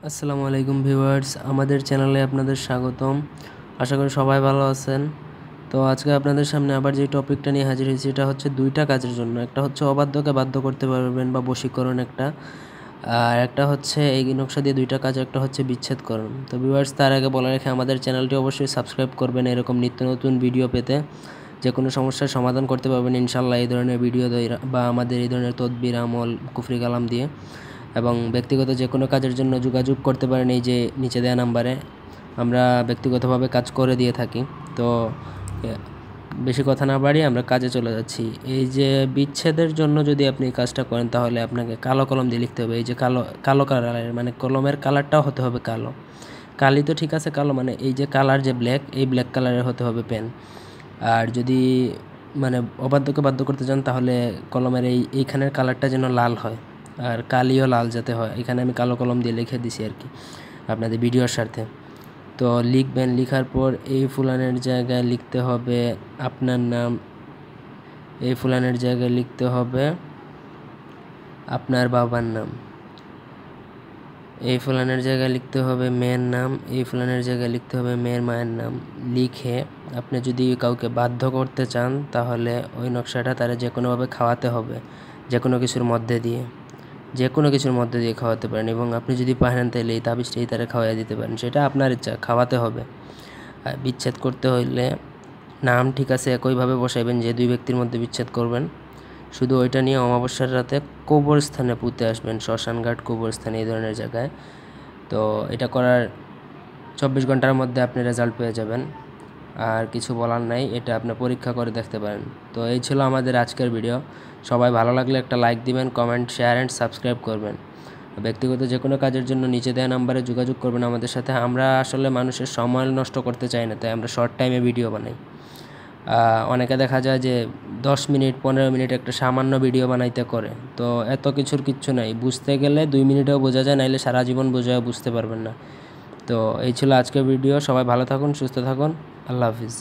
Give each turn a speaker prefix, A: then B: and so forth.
A: আসসালামু আলাইকুম ভিউয়ার্স, আমাদের চ্যানেলে আপনাদের স্বাগতম। আশা করি সবাই ভালো আছেন। তো আজকে আপনাদের সামনে আবার যে টপিকটা নিয়ে হাজির হয়েছি এটা হচ্ছে দুইটা কাজের জন্য। একটা হচ্ছে অবাধ্যকে বাধ্য করতে পারবেন বা বশীকরণ একটা, আর একটা হচ্ছে এই নকশা দিয়ে দুইটা কাজ, একটা হচ্ছে বিচ্ছেদকরণ। তো ভিউয়ার্স, তার আগে বলে রেখে আমাদের চ্যানেলটি অবশ্যই সাবস্ক্রাইব করবেন এরকম নিত্য নতুন ভিডিও পেতে। যে কোনো সমস্যার সমাধান করতে পারবেন ইনশাল্লাহ এই ধরনের ভিডিও বা আমাদের এই ধরনের তদবির আমল কুফরি কালাম দিয়ে। এবং ব্যক্তিগত যে কোনো কাজের জন্য যোগাযোগ করতে পারেন এই যে নিচে দেওয়া নাম্বারে। আমরা ব্যক্তিগতভাবে কাজ করে দিয়ে থাকি। তো বেশি কথা না বাড়িয়ে আমরা কাজে চলে যাচ্ছি। এই যে বিচ্ছেদের জন্য যদি আপনি কাজটা করেন তাহলে আপনাকে কালো কলম দিয়ে লিখতে হবে। এই যে কালো কালো কালারের, মানে কলমের কালারটাও হতে হবে কালো। কালি তো ঠিক আছে, কালো মানে এই যে কালার যে ব্ল্যাক, এই ব্ল্যাক কালারের হতে হবে পেন। আর যদি মানে অবাধ্যকে বাধ্য করতে চান তাহলে কলমের এইখানের কালারটা যেন লাল হয়, আর কালিও লাল যাতে হয়। এখানে আমি কালো কলম দিয়ে লিখে দিছি আর কি আপনাদের ভিডিওর স্বার্থে। তো লিখবেন, লিখার পর এই ফুলানের জায়গায় লিখতে হবে আপনার নাম, এই ফুলানের জায়গায় লিখতে হবে আপনার বাবার নাম, এই ফুলানের জায়গায় লিখতে হবে মেয়ের নাম, এই ফুলানের জায়গায় লিখতে হবে মেয়ের মায়ের নাম। লিখে আপনি যদি কাউকে বাধ্য করতে চান তাহলে ওই নকশাটা তারা যে কোনোভাবে খাওয়াতে হবে, যে কোনো কিছুর মধ্যে দিয়ে, যে কোনো কিছুর মধ্যে দিয়ে খাওয়াতে পারেন। এবং আপনি যদি পারেন তাহলে এই তাবিজটাই তারা খাওয়াই দিতে পারেন, সেটা আপনার ইচ্ছা, খাওয়াতে হবে। আর বিচ্ছেদ করতে হইলে নাম ঠিক আছে একইভাবে বসাইবেন যে দুই ব্যক্তির মধ্যে বিচ্ছেদ করবেন, শুধু ওইটা নিয়ে অমাবস্যার রাতে কবরস্থানে পুঁতে আসবেন, শ্মশানঘাট, কবরস্থান, এই ধরনের জায়গায়। তো এটা করার 24 ঘন্টার মধ্যে আপনি রেজাল্ট পেয়ে যাবেন। আর কিছু বলার নাই, এটা আপনি পরীক্ষা করে দেখতে পারেন। তো এই ছিল আমাদের আজকের ভিডিও। সবাই ভালো লাগলে একটা লাইক দিবেন, কমেন্ট, শেয়ার অ্যান্ড সাবস্ক্রাইব করবেন। ব্যক্তিগত যে কোনো কাজের জন্য নিচে দেওয়া নাম্বারে যোগাযোগ করবেন আমাদের সাথে। আমরা আসলে মানুষের সময় নষ্ট করতে চাই না, তাই আমরা শর্ট টাইমে ভিডিও বানাই। অনেকে দেখা যায় যে 10 মিনিট 15 মিনিট একটা সামান্য ভিডিও বানাইতে করে, তো এত কিছুর কিচ্ছু নাই। বুঝতে গেলে 2 মিনিটেও বোঝা যায়, নাইলে সারা জীবন বোঝায় বুঝতে পারবেন না। তো এই ছিল আজকের ভিডিও। সবাই ভালো থাকুন, সুস্থ থাকুন। আল্লাহ হাফিজ।